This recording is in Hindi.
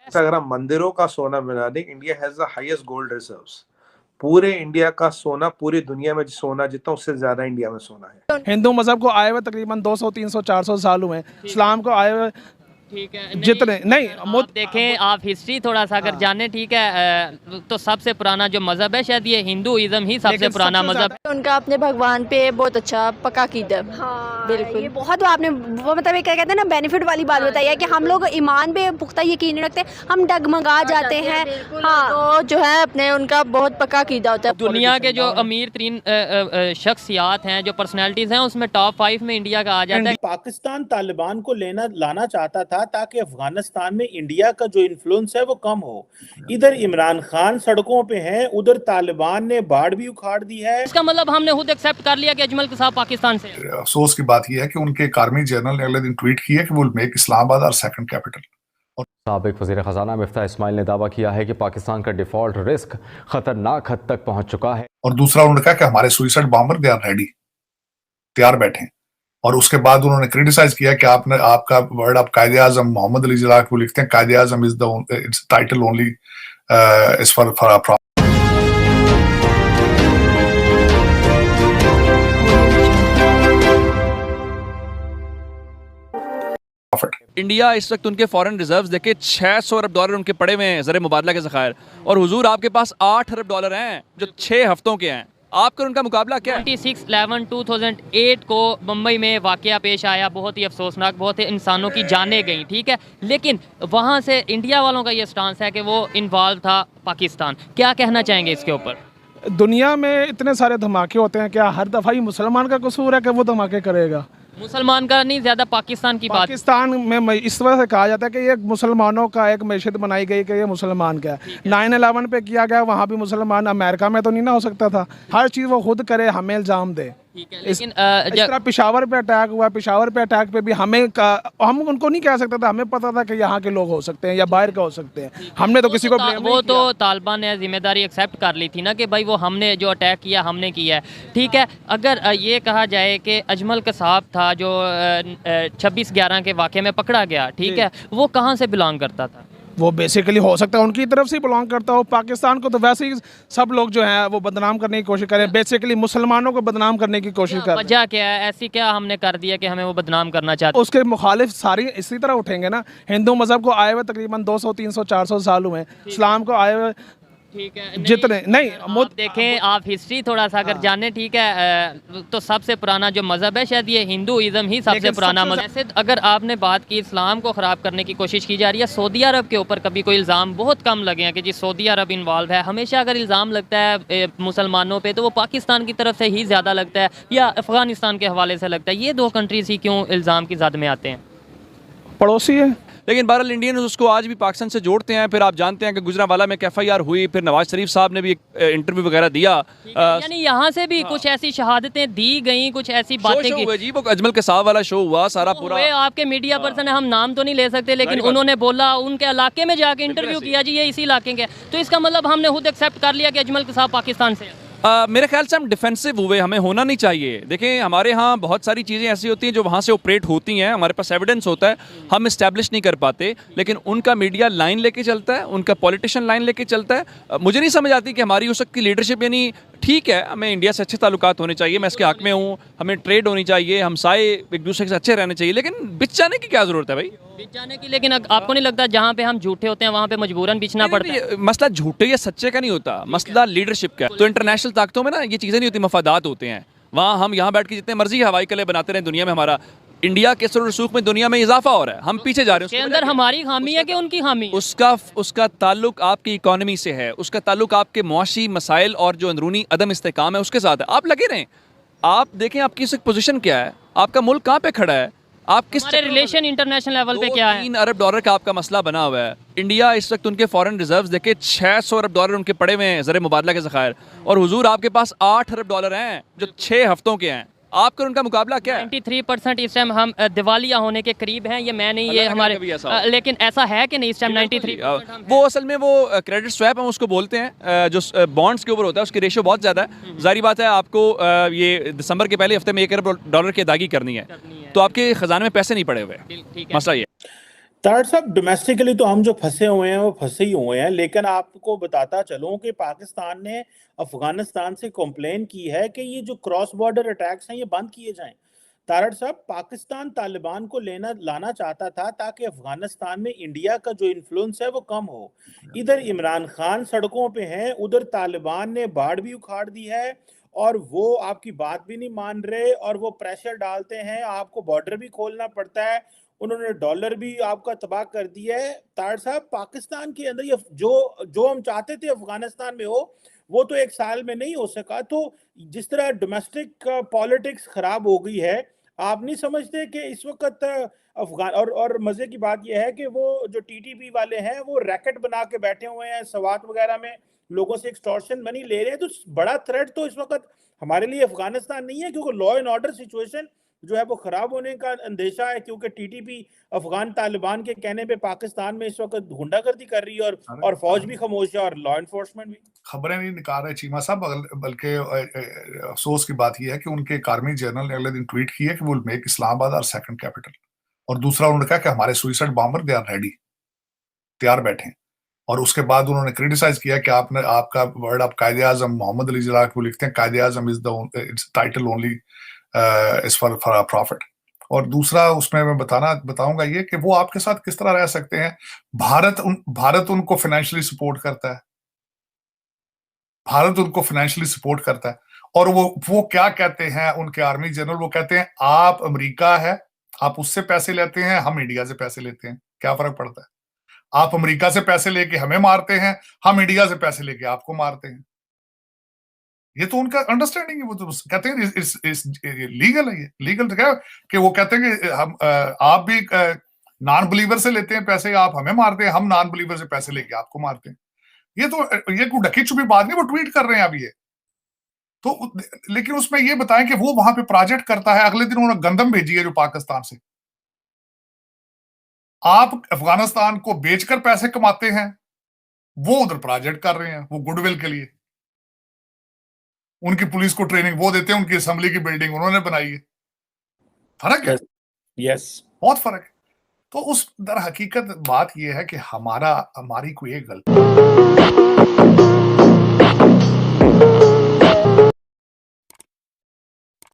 अगर हम मंदिरों का सोना मिला दें, India has the highest gold reserves. पूरे इंडिया का सोना, पूरी दुनिया में सोना जितना, उससे ज्यादा इंडिया में सोना है। हिंदू मजहब को आए हुए तकरीबन 200 300 400 साल हुए हैं। इस्लाम को आए हुए ठीक है, जितने नहीं आप देखें, आप हिस्ट्री थोड़ा सा अगर जाने, ठीक है, तो सबसे पुराना जो मजहब है शायद ये हिंदुइज्म ही सबसे पुराना मजहब है। उनका अपने भगवान पे बहुत अच्छा पक्का कीदा है। हाँ, बिल्कुल। ये बहुत आपने वो मतलब ये क्या कहते हैं ना, बेनिफिट वाली बात बताई है कि हम लोग ईमान पे पुख्ता यकीन नहीं रखते, हम डगमगा जाते हैं। हाँ, तो जो है अपने उनका बहुत पक्का कीदा होता है। दुनिया के जो अमीर तरीन शख्सियात हैं, जो पर्सनैलिटीज़ हैं, उसमें टॉप 5 में इंडिया का आ जाता है। पाकिस्तान तालिबान को लाना चाहता था ताकि अफगानिस्तान में इंडिया का जो इन्फ्लुएंस है वो कम हो। इधर इमरान खान सड़कों पे हैं, उधर तालिबान ने बाढ़ भी उखाड़ दी है। इसका मतलब हमने खुद एक्सेप्ट कर लिया कि अजमल कसाब पाकिस्तान से। अफसोस की बात यह है कि उनके एक आर्मी जनरल ने अगले दिन ट्वीट किया कि वो मेक इस्लामाबाद और सेकंड कैपिटल। साबिक वज़ीर ख़जाना मिफ्ताह इस्माइल ने दावा किया है कि पाकिस्तान का डिफॉल्ट रिस्क खतरनाक हद तक पहुंच चुका है। और दूसरा उन्होंने कहा कि हमारे suicide bomber they are ready, तैयार बैठे हैं। और उसके बाद उन्होंने क्रिटिसाइज किया कि आपका वर्ड आप कायदे आजम मोहम्मद अली जिला को लिखते हैं, Quaid Azam is the it's title only is for profit. India इस वक्त उनके फॉरेन रिजर्व्स देखे 600 अरब डॉलर उनके पड़े हुए हैं ज़र मुबादला के ज़खायर, और हुजूर आपके पास 8 अरब डॉलर हैं जो 6 हफ्तों के हैं। आपका उनका मुकाबला क्या है? 26/11/2008 को मुंबई में वाकया पेश आया, बहुत ही अफसोसनाक, बहुत ही इंसानों की जानें गई, ठीक है, लेकिन वहाँ से इंडिया वालों का ये स्टांस है कि वो इन्वॉल्व था पाकिस्तान। क्या कहना चाहेंगे इसके ऊपर? दुनिया में इतने सारे धमाके होते हैं, क्या हर दफ़ा ही मुसलमान का कसूर है कि वो धमाके करेगा? मुसलमान का नहीं, ज़्यादा पाकिस्तान की बात। पाकिस्तान में इस वजह से कहा जाता है कि ये मुसलमानों का एक मैशत बनाई गई कि ये मुसलमान का है। 9/11 पे किया गया, वहाँ भी मुसलमान, अमेरिका में तो नहीं ना हो सकता था। हर चीज़ वो खुद करे, हमें इल्ज़ाम दे। लेकिन इस तरह पिशावर पे अटैक हुआ, पिशावर पे अटैक पे भी हम उनको नहीं कह सकते थे, हमें पता था कि यहाँ के लोग हो सकते हैं या बाहर के हो सकते हैं। हमने तो किसी को वो तो तालिबान ने जिम्मेदारी एक्सेप्ट कर ली थी ना कि भाई वो हमने जो अटैक किया हमने किया है, ठीक है। अगर ये कहा जाए कि अजमल कसाब था जो 26/11 के वाक़े में पकड़ा गया, ठीक है, वो कहाँ से बिलोंग करता था? वो बेसिकली हो सकता है उनकी तरफ से बिलोंग करता हो। पाकिस्तान को तो वैसे ही सब लोग जो है वो बदनाम करने की कोशिश करें, बेसिकली मुसलमानों को बदनाम करने की कोशिश करें। वजह क्या है, ऐसी क्या हमने कर दिया कि हमें वो बदनाम करना चाहते? उसके मुखालिफ सारी इसी तरह उठेंगे ना। हिंदू मजहब को आए हुए तकरीबन 200 300 400 साल हुए हैं। इस्लाम को आए हुए ठीक है, जितने नहीं आप देखें, आप हिस्ट्री थोड़ा सा अगर जाने, ठीक है, तो सबसे पुराना जो मजहब है शायद ये हिंदुइज्म ही सबसे पुराना मजहब। ऐसे अगर आपने बात की इस्लाम को ख़राब करने की कोशिश की जा रही है, सऊदी अरब के ऊपर कभी कोई इल्ज़ाम बहुत कम लगे हैं कि जी सऊदी अरब इन्वॉल्व है। हमेशा अगर इल्ज़ाम लगता है मुसलमानों पर तो वो पाकिस्तान की तरफ से ही ज़्यादा लगता है या अफ़गानिस्तान के हवाले से लगता है। ये दो कंट्रीज़ ही क्यों इल्ज़ाम की ज़द में आते हैं? पड़ोसी है। लेकिन बहरहाल इंडियन उसको आज भी पाकिस्तान से जोड़ते हैं। फिर आप जानते हैं कि गुजरांवाला में FIR हुई, फिर नवाज शरीफ साहब ने भी एक इंटरव्यू वगैरह दिया, यानी यहाँ से भी कुछ ऐसी शहादतें दी गई, कुछ ऐसी बातें की। जी वो अजमल कसाब वाला शो हुआ सारा पूरा। आपके मीडिया पर्सन है, हम नाम तो नहीं ले सकते, लेकिन उन्होंने बोला उनके इलाके में जाके इंटरव्यू किया, जी ये इसी इलाके के, तो इसका मतलब हमने खुद एक्सेप्ट कर लिया कि अजमल कसाब पाकिस्तान से। मेरे ख्याल से हम डिफेंसिव हुए, हमें होना नहीं चाहिए। देखें हमारे यहाँ बहुत सारी चीज़ें ऐसी होती हैं जो वहाँ से ऑपरेट होती हैं, हमारे पास एविडेंस होता है, हम इस्टेब्लिश नहीं कर पाते, लेकिन उनका मीडिया लाइन लेके चलता है, उनका पॉलिटिशियन लाइन लेके चलता है। मुझे नहीं समझ आती कि हमारी उस वक्त की लीडरशिप, यानी ठीक है हमें इंडिया से अच्छे ताल्लुकात होने चाहिए, मैं इसके हक में हूँ, हमें ट्रेड होनी चाहिए, हमसाए एक दूसरे से अच्छे रहने चाहिए, लेकिन बिच जाने की क्या ज़रूरत है भाई? बिच जाने की, लेकिन आपको नहीं लगता जहाँ पे हम झूठे होते हैं वहाँ पे मजबूरन बिचना पड़ता है? मसला झूठे या सच्चे का नहीं होता, मसला लीडरशिप का है। तो इंटरनेशनल ताकतों में ना ये चीज़ें नहीं होती, मफादात होते हैं। वहाँ हम यहाँ बैठ के जितने मर्जी हवाई कले बनाते रहे दुनिया में, हमारा इंडिया के असर रसूख में दुनिया में इजाफा हो रहा है, हम पीछे जा रहे हैं। उसके अंदर हमारी खामी है कि उनकी खामी? उसका ताल्लुक आपकी इकॉनमी से है, उसका ताल्लुक आपके मुआशी मसाइल और जो अंदरूनी अदम इस्तेकाम है उसके साथ है। आप लगे रहें, आप देखें आपकी इस पोजीशन क्या है, आपका मुल्क कहाँ पे खड़ा है, आप किस रिलेशन इंटरनेशनल लेवल पे क्या है। 3 अरब डॉलर का आपका मसला बना हुआ है। इंडिया इस वक्त उनके फॉरेन रिजर्व्स देखे 600 अरब डॉलर उनके पड़े हुए हैं ज़र मुबादला के ज़खायर, और हुजूर आपके पास 8 अरब डॉलर हैं जो 6 हफ्तों के हैं। आपका उनका मुकाबला क्या है? 93% इस टाइम हम दिवालिया होने के करीब हैं। ये मैं नहीं, ये हमारे, लेकिन ऐसा है कि नहीं इस टाइम 93? वो असल में वो क्रेडिट स्वैप हम उसको बोलते हैं, जो बॉन्ड्स के ऊपर होता है, उसकी रेशियो बहुत ज़्यादा है। जारी बात है आपको ये दिसंबर के पहले हफ्ते में 1 अरब डॉलर की अदायगी करनी है, तो आपके ख़जाने में पैसे नहीं पड़े हुए, मसला ये। तार साहब, डोमेस्टिकली तो हम जो फंसे हुए हैं वो फंसे ही हुए हैं, लेकिन आपको बताता चलूं कि पाकिस्तान ने अफगानिस्तान से कंप्लेन की है कि ये जो क्रॉस बॉर्डर अटैक्स हैं ये बंद किए जाएं। तारड़ साहब, पाकिस्तान तालिबान को लाना चाहता था ताकि अफगानिस्तान में इंडिया का जो इन्फ्लुएंस है वो कम हो। इधर इमरान खान सड़कों पे हैं, उधर तालिबान ने बाढ़ भी उखाड़ दी है और वो आपकी बात भी नहीं मान रहे और वो प्रेशर डालते हैं, आपको बॉर्डर भी खोलना पड़ता है, उन्होंने डॉलर भी आपका तबाह कर दिया है। तार साहब, पाकिस्तान के अंदर ये जो हम चाहते थे अफगानिस्तान में हो, वो तो एक साल में नहीं हो सका। तो जिस तरह डोमेस्टिक पॉलिटिक्स खराब हो गई है, आप नहीं समझते कि इस वक्त अफगान और मजे की बात यह है कि वो जो टीटीपी वाले हैं वो रैकेट बना के बैठे हुए हैं, सवात वगैरह में लोगों से एक्सटॉर्शन मनी ले रहे हैं। तो बड़ा थ्रेट तो इस वक्त हमारे लिए अफगानिस्तान नहीं है, क्योंकि लॉ एंड ऑर्डर सिचुएशन जो है वो खराब होने का अंदेशा है, क्योंकि टीटीपी अफगान तालिबान के कहने पे पाकिस्तान में इस वक्त गुंडागर्दी कर रही है और फौज भी खामोश है और लॉ एनफोर्समेंट भी। खबरें नहीं निकाल रहे चीमा साहब, बल्कि अफसोस की बात यह है कि उनके एक आर्मी जनरल ने अगले दिन ट्वीट किया कि वो मेक इस्लामाबाद और सेकंड कैपिटल, और दूसरा उन्होंने कहा कि हमारे suicide bomber they are ready, तैयार बैठे हैं। और उसके बाद उन्होंने क्रिटिसाइज किया कि आपने आपका वर्ड आप कायदे आजम मोहम्मद अली जिला को लिखते हैं, Quaid Azam is the it's title only is for profit. और दूसरा उसमें मैं बताऊंगा ये कि वो आपके साथ किस तरह रह सकते हैं। भारत उनको फाइनेंशियली सपोर्ट करता है, भारत उनको फाइनेंशियली सपोर्ट करता है। और वो क्या कहते हैं उनके आर्मी जनरल, वो कहते हैं आप अमेरिका है, आप उससे पैसे लेते हैं, हम इंडिया से पैसे लेते हैं, क्या फर्क पड़ता है? आप अमेरिका से पैसे लेके हमें मारते हैं, हम इंडिया से पैसे लेके आपको मारते हैं। ये तो उनका अंडरस्टैंडिंग है। वो तो कहते हैं इस लीगल है, ये लीगल तो क्या कि वो कहते हैं कि हम आप भी नॉन बिलीवर से लेते हैं पैसे, आप हमें मारते हैं, हम नॉन बिलीवर से पैसे लेके आपको मारते हैं। ये कोई ढकी छुपी बात नहीं, वो ट्वीट कर रहे हैं अभी ये तो। लेकिन उसमें ये बताएं कि वो वहां पे प्रोजेक्ट करता है, अगले दिन उन्होंने गंदम भेजी है जो पाकिस्तान से। आप अफगानिस्तान को बेचकर पैसे कमाते हैं, वो उधर प्रोजेक्ट कर रहे हैं, वो गुडविल के लिए। उनकी पुलिस को ट्रेनिंग वो देते हैं, उनकी असेंबली की बिल्डिंग उन्होंने बनाई है। फर्क है, यस, बहुत फर्क है। तो उस दर हकीकत बात यह है कि हमारी कोई एक गलती